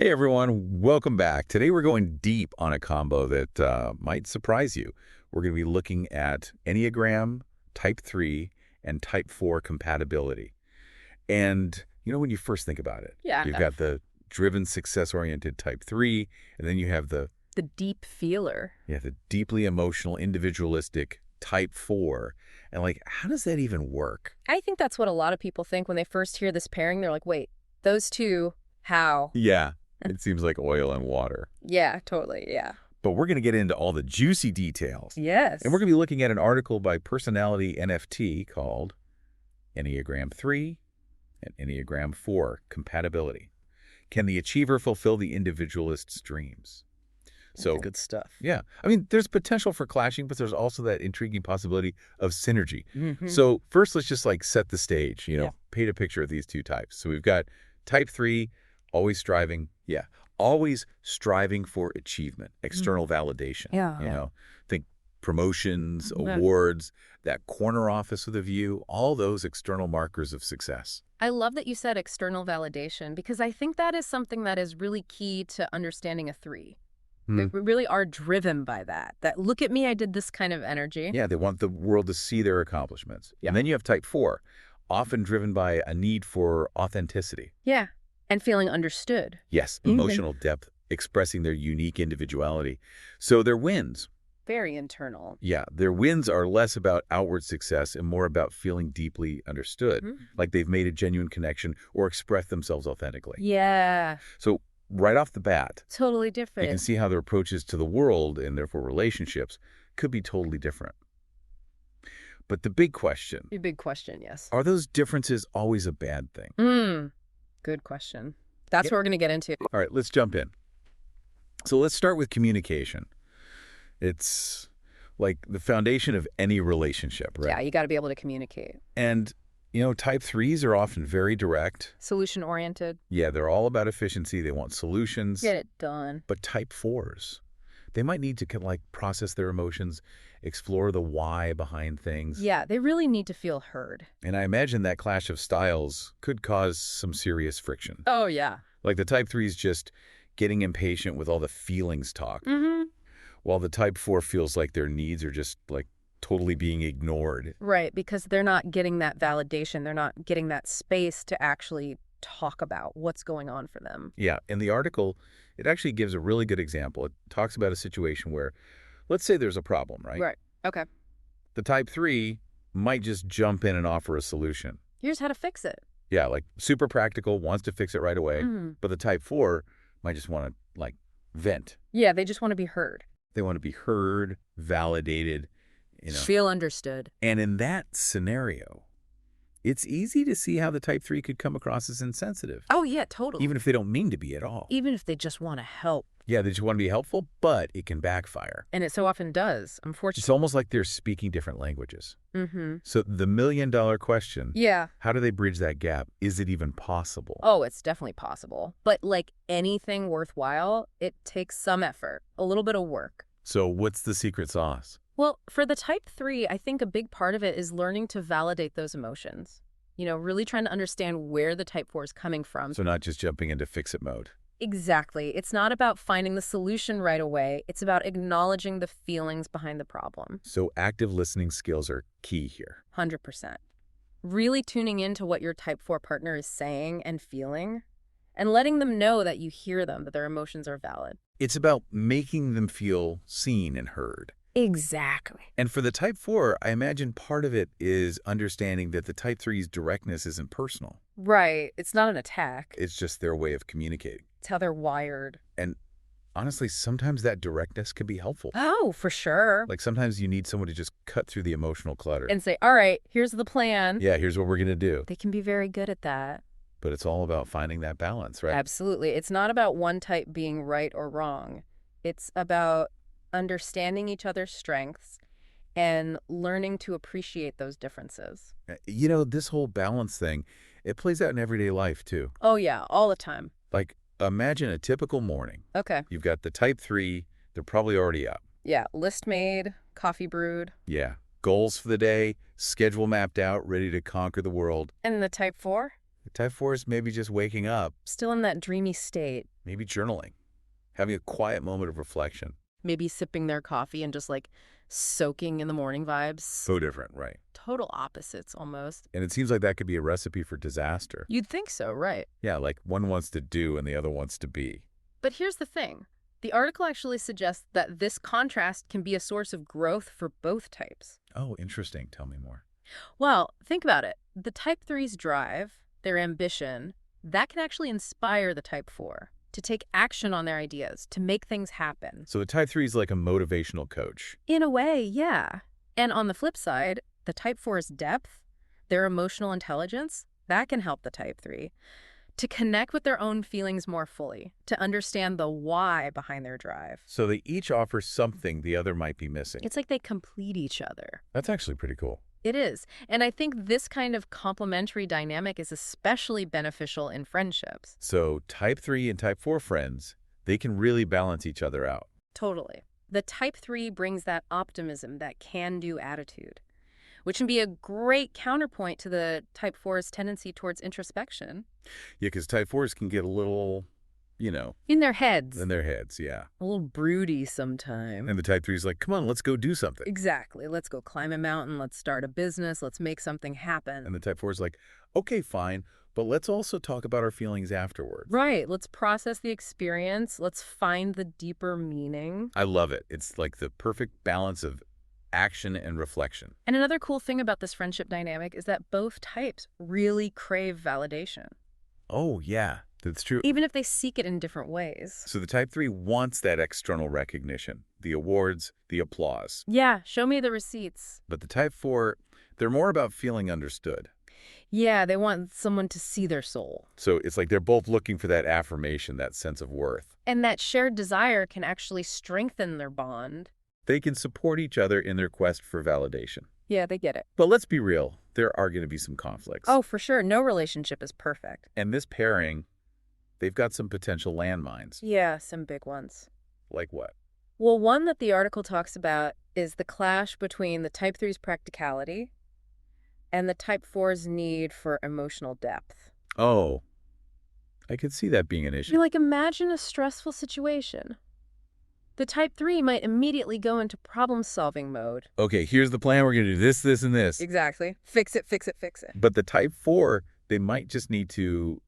Hey everyone, welcome back. Today we're going deep on a combo that might surprise you. We're going to be looking at Enneagram, Type 3, and Type 4 compatibility. And when you first think about it, Yeah. you've got the driven, success-oriented Type 3, and then you have the deep feeler. the deeply emotional, individualistic Type 4. And how does that even work? I think that's what a lot of people think when they first hear this pairing. They're like, wait, those two, how? Yeah, it seems like oil and water. Yeah, totally, yeah. But we're going to get into all the juicy details. Yes. And we're going to be looking at an article by Personality NFT called Enneagram 3 and Enneagram 4 Compatibility. Can the achiever fulfill the individualist's dreams? So good stuff. yeah, there's potential for clashing, but there's also that intriguing possibility of synergy. Mm-hmm. So first, let's just set the stage, Yeah. paint a picture of these two types. So we've got Type 3, always striving for achievement, external validation. Yeah. Think promotions, Yeah. awards, that corner office with a view, all those external markers of success. I love that you said external validation because I think that is something that is really key to understanding a 3. They really are driven by that. That look at me, I did this kind of energy. Yeah, they want the world to see their accomplishments. Yeah. And then you have Type 4, often driven by a need for authenticity. Yeah, and feeling understood. Yes, emotional depth, expressing their unique individuality. So their wins. Very internal. Yeah, their wins are less about outward success and more about feeling deeply understood, like they've made a genuine connection or expressed themselves authentically. Yeah, So right off the bat, totally you different. can see how their approaches to the world and therefore relationships could be totally different. But the big question, A big question, yes. are those differences always a bad thing? Good question. That's what we're going to get into. All right, let's jump in. So let's start with communication. It's like the foundation of any relationship, right? Yeah, you got to be able to communicate. And, Type 3s are often very direct. Solution-oriented. Yeah, they're all about efficiency. They want solutions. Get it done. But Type 4s, they might need to process their emotions, explore the why behind things. Yeah, they really need to feel heard. And I imagine that clash of styles could cause some serious friction. Oh, yeah. Like the Type 3s just getting impatient with all the feelings talk, Mm-hmm. while the Type 4 feels like their needs are just totally being ignored. Right, because they're not getting that validation. They're not getting that space to actually talk about what's going on for them. Yeah, in the article, it actually gives a really good example. It talks about a situation where, let's say there's a problem, right? Right. Okay. The Type 3 might just jump in and offer a solution. Here's how to fix it. Yeah, super practical, wants to fix it right away. But the Type 4 might just want to, vent. Yeah, they just want to be heard. They want to be heard, validated, Feel understood. And in that scenario, it's easy to see how the Type 3 could come across as insensitive. Oh, yeah, totally. Even if they don't mean to be at all. Even if they just want to help. Yeah, they just want to be helpful, but it can backfire. And it so often does, It's unfortunately. almost like they're speaking different languages. Mm-hmm. So the million-dollar question, Yeah. how do they bridge that gap? Is it even possible? Oh, it's definitely possible. But like anything worthwhile, it takes some effort, a little bit of work. So what's the secret sauce? Well, for the Type 3, I think a big part of it is learning to validate those emotions. Really trying to understand where the Type 4 is coming from. So not just jumping into fix-it mode. Exactly. It's not about finding the solution right away. It's about acknowledging the feelings behind the problem. So active listening skills are key here. 100%. Really tuning into what your Type 4 partner is saying and feeling, and letting them know that you hear them, that their emotions are valid. It's about making them feel seen and heard. Exactly. And for the Type 4, I imagine part of it is understanding that the Type 3's directness isn't personal. Right. It's not an attack. It's just their way of communicating. It's how they're wired. And honestly, sometimes that directness can be helpful. Oh, for sure. Sometimes you need someone to just cut through the emotional clutter. And say, all right, here's the plan. Yeah, here's what we're going to do. They can be very good at that. But it's all about finding that balance, right? Absolutely. It's not about one type being right or wrong. It's about understanding each other's strengths and learning to appreciate those differences. This whole balance thing, it plays out in everyday life, too. Oh, yeah, all the time. Imagine a typical morning. Okay. You've got the Type 3, they're probably already up. Yeah, list made, coffee brewed. Yeah, goals for the day, schedule mapped out, ready to conquer the world. And the Type 4? Type 4 is maybe just waking up, Still in that dreamy state. maybe journaling, having a quiet moment of reflection. Maybe sipping their coffee and just like soaking in the morning vibes. So different, right? Total opposites almost. And it seems like that could be a recipe for disaster. You'd think so, right? Yeah, like one wants to do and the other wants to be. But here's the thing. The article actually suggests that this contrast can be a source of growth for both types. Oh, interesting. Tell me more. Well, think about it. The type 3's drive, their ambition, that can actually inspire the type 4 to take action on their ideas, to make things happen. So the type 3 is like a motivational coach. In a way, yeah. And on the flip side, the type 4's depth, their emotional intelligence, that can help the type 3 to connect with their own feelings more fully, to understand the why behind their drive. So they each offer something the other might be missing. It's like they complete each other. That's actually pretty cool. It is. And I think this kind of complementary dynamic is especially beneficial in friendships. So type 3 and type 4 friends, they can really balance each other out. Totally. The type 3 brings that optimism, that can-do attitude, which can be a great counterpoint to the type 4's tendency towards introspection. Yeah, because type 4s can get a little, In their heads. in their heads, yeah. A little broody sometimes. And the type 3 is like, come on, let's go do something. Exactly. Let's go climb a mountain. Let's start a business. Let's make something happen. And the type 4 is like, okay, fine, but let's also talk about our feelings afterwards. Right. Let's process the experience. Let's find the deeper meaning. I love it. It's like the perfect balance of action and reflection. And another cool thing about this friendship dynamic is that both types really crave validation, Oh, yeah, that's true. even if they seek it in different ways. So the type 3 wants that external recognition, the awards, the applause. Yeah, show me the receipts. But the type 4, they're more about feeling understood. Yeah, they want someone to see their soul. So it's like they're both looking for that affirmation, that sense of worth. And that shared desire can actually strengthen their bond. They can support each other in their quest for validation. Yeah, they get it. But let's be real, there are going to be some conflicts. Oh, for sure. No relationship is perfect. And this pairing, they've got some potential landmines. Yeah, some big ones. Like what? Well, one that the article talks about is the clash between the type 3's practicality and the type 4's need for emotional depth. Oh, I could see that being an issue. You're like, imagine a stressful situation. The type 3 might immediately go into problem-solving mode. Okay, here's the plan. We're going to do this, this, and this. Exactly. Fix it, fix it, fix it. But the type 4, they might just need to,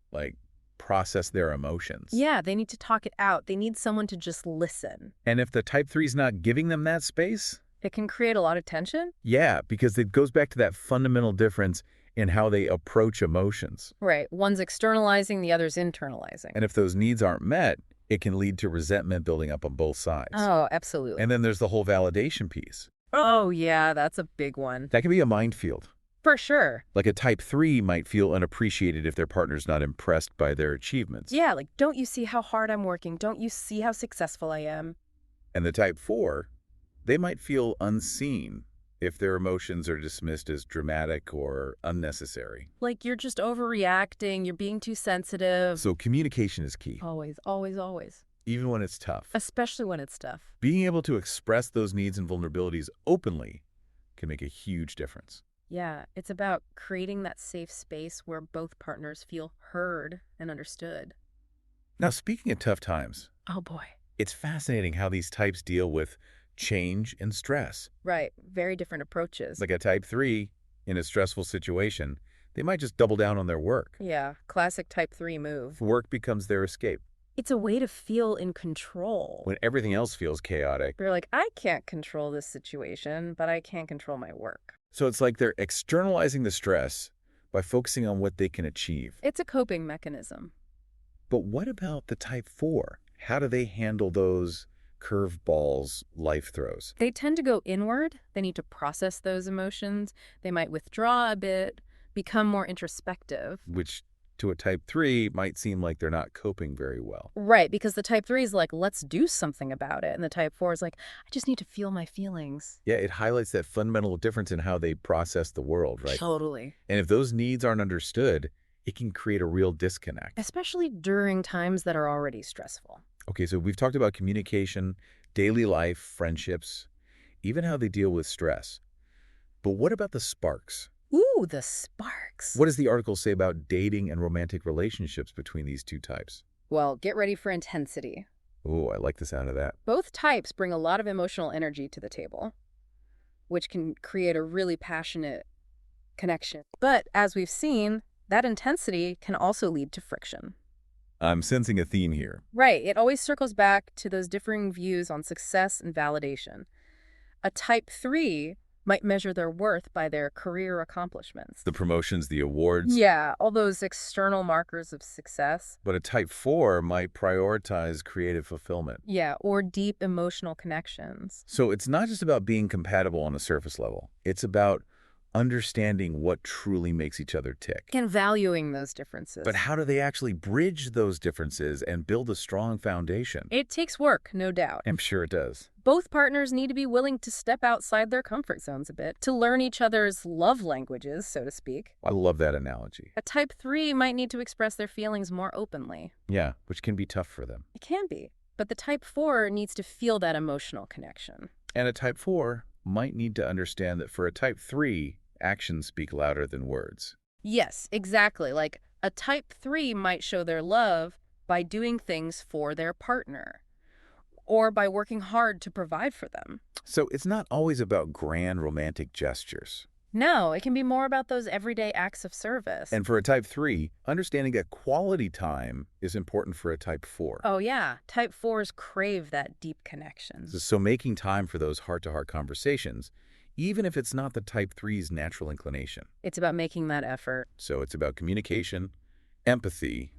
process their emotions. Yeah, they need to talk it out. They need someone to just listen. And if the type 3 is not giving them that space, It can create a lot of tension. yeah, because it goes back to that fundamental difference in how they approach emotions. Right. One's externalizing, the other's internalizing. And if those needs aren't met, it can lead to resentment building up on both sides. Oh, absolutely. And then there's the whole validation piece. Oh, yeah, that's a big one. That can be a minefield. For sure. Like a type 3 might feel unappreciated if their partner's not impressed by their achievements. Yeah, like, don't you see how hard I'm working? Don't you see how successful I am? And the type 4, they might feel unseen if their emotions are dismissed as dramatic or unnecessary. Like, you're just overreacting, you're being too sensitive. So communication is key, Always, always, always. even when it's tough. Especially when it's tough. Being able to express those needs and vulnerabilities openly can make a huge difference. Yeah, it's about creating that safe space where both partners feel heard and understood. Now, speaking of tough times, Oh, boy. it's fascinating how these types deal with change and stress. Right. Very different approaches. Like a type 3 in a stressful situation, they might just double down on their work. Yeah, classic type 3 move. Work becomes their escape. It's a way to feel in control. When everything else feels chaotic. You're like, I can't control this situation, but I can control my work. So it's like they're externalizing the stress by focusing on what they can achieve. It's a coping mechanism. But what about the type 4? How do they handle those curveballs life throws? They tend to go inward. They need to process those emotions. They might withdraw a bit, become more introspective. Which to a type 3 might seem like they're not coping very well. Right, because the type 3 is like, let's do something about it. And the type 4 is like, I just need to feel my feelings. Yeah, it highlights that fundamental difference in how they process the world, right? Totally. And if those needs aren't understood, it can create a real disconnect. Especially during times that are already stressful. Okay, so we've talked about communication, daily life, friendships, even how they deal with stress. But what about the sparks? Ooh, the sparks. What does the article say about dating and romantic relationships between these two types? Well, get ready for intensity. Oh, I like the sound of that. Both types bring a lot of emotional energy to the table, which can create a really passionate connection. But as we've seen, that intensity can also lead to friction. I'm sensing a theme here. Right, it always circles back to those differing views on success and validation. A type 3 might measure their worth by their career accomplishments. The promotions, the awards. Yeah, all those external markers of success. But a type 4 might prioritize creative fulfillment. Yeah, or deep emotional connections. So it's not just about being compatible on a surface level. It's about understanding what truly makes each other tick. And valuing those differences. But how do they actually bridge those differences and build a strong foundation? It takes work, no doubt. I'm sure it does. Both partners need to be willing to step outside their comfort zones a bit, to learn each other's love languages, so to speak. I love that analogy. A type 3 might need to express their feelings more openly. Yeah, which can be tough for them. It can be. But the type 4 needs to feel that emotional connection. And a type 4 might need to understand that for a type 3, actions speak louder than words. Yes, exactly. Like a type 3 might show their love by doing things for their partner or by working hard to provide for them. So it's not always about grand romantic gestures. No, it can be more about those everyday acts of service. And for a type 3, understanding that quality time is important for a type 4. Oh yeah, type 4s crave that deep connection. So making time for those heart-to-heart conversations, even if it's not the type 3's natural inclination. It's about making that effort. So it's about communication, empathy,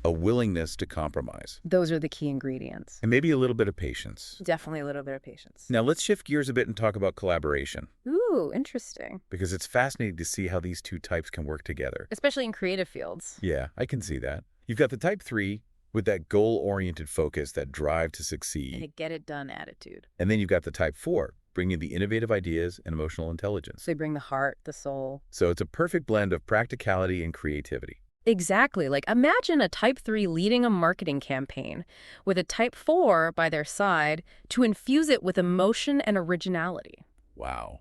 a willingness to compromise, Those are the key ingredients. and maybe a little bit of patience. Definitely a little bit of patience. Now let's shift gears a bit and talk about collaboration, Ooh, interesting. because it's fascinating to see how these two types can work together. Especially in creative fields. Yeah, I can see that. You've got the type 3 with that goal-oriented focus, that drive to And succeed. a get-it-done attitude. And then you've got the type 4, bringing the innovative ideas and emotional intelligence. They bring the heart, the soul. So it's a perfect blend of practicality and creativity. Exactly. Like imagine a type 3 leading a marketing campaign with a type 4 by their side to infuse it with emotion and originality. Wow,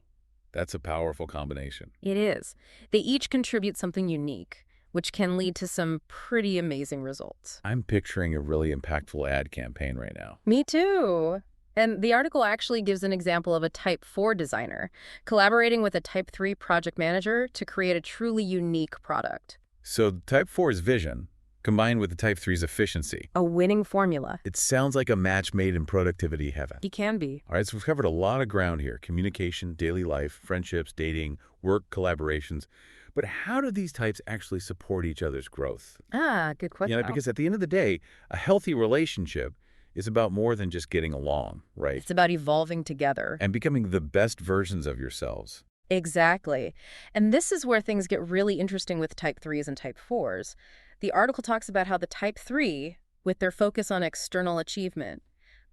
that's a powerful combination. It is. They each contribute something unique, which can lead to some pretty amazing results. I'm picturing a really impactful ad campaign right now. Me too. And the article actually gives an example of a type 4 designer collaborating with a type 3 project manager to create a truly unique product. So type 4's vision, combined with the type 3's efficiency, A winning formula. it sounds like a match made in productivity heaven. He can be. All right, so we've covered a lot of ground here: communication, daily life, friendships, dating, work, collaborations. But how do these types actually support each other's growth? Good question. Because at the end of the day, a healthy relationship is about more than just getting along, right? It's about evolving together. And becoming the best versions of yourselves. Exactly. And this is where things get really interesting with type 3s and type 4s. The article talks about how the type 3, with their focus on external achievement,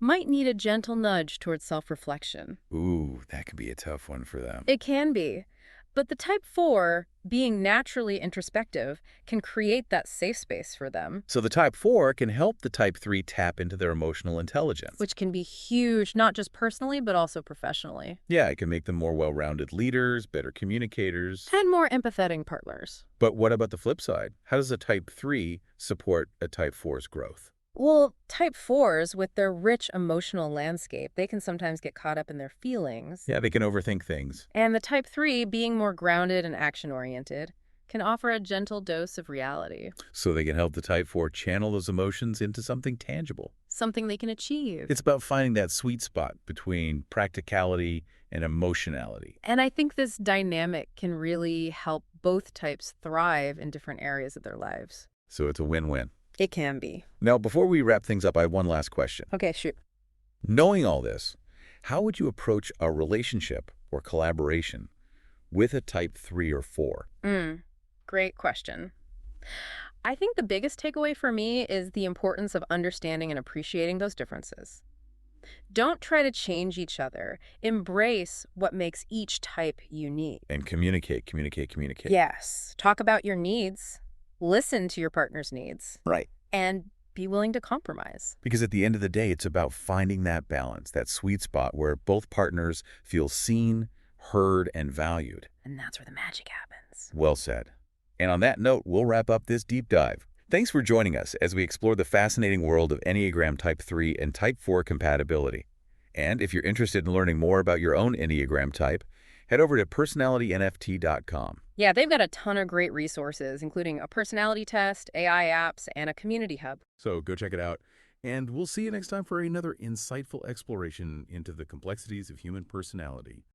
might need a gentle nudge towards self-reflection. Ooh, that can be a tough one for them. It can be. But the type 4, being naturally introspective, can create that safe space for them, So the type 4 can help the type 3 tap into their emotional intelligence. which can be huge, not just personally, but also professionally. Yeah, it can make them more well-rounded leaders, better communicators. And more empathetic partners. But what about the flip side? How does a type 3 support a type 4's growth? Well, type 4s, with their rich emotional landscape, they can sometimes get caught up in their feelings. Yeah, they can overthink things. And the type 3, being more grounded and action-oriented, can offer a gentle dose of reality, So they can help the type 4 channel those emotions into something tangible. something they can achieve. It's about finding that sweet spot between practicality and emotionality. And I think this dynamic can really help both types thrive in different areas of their lives. So it's a win-win. It can be. Now, before we wrap things up, I have one last question. Okay, shoot. Knowing all this, how would you approach a relationship or collaboration with a type 3 or 4? Great question. I think the biggest takeaway for me is the importance of understanding and appreciating those differences. Don't try to change each other. Embrace what makes each type unique. And communicate, communicate, communicate. Yes. Talk about your needs. Listen to your partner's needs. Right. And be willing to compromise. Because at the end of the day, it's about finding that balance, that sweet spot where both partners feel seen, heard and valued. And that's where the magic happens. Well said. And on that note, we'll wrap up this deep dive. Thanks for joining us as we explore the fascinating world of Enneagram Type 3 and Type 4 compatibility. And if you're interested in learning more about your own Enneagram type, head over to personalitynft.com. Yeah, they've got a ton of great resources, including a personality test, AI apps, and a community hub. So go check it out. And we'll see you next time for another insightful exploration into the complexities of human personality.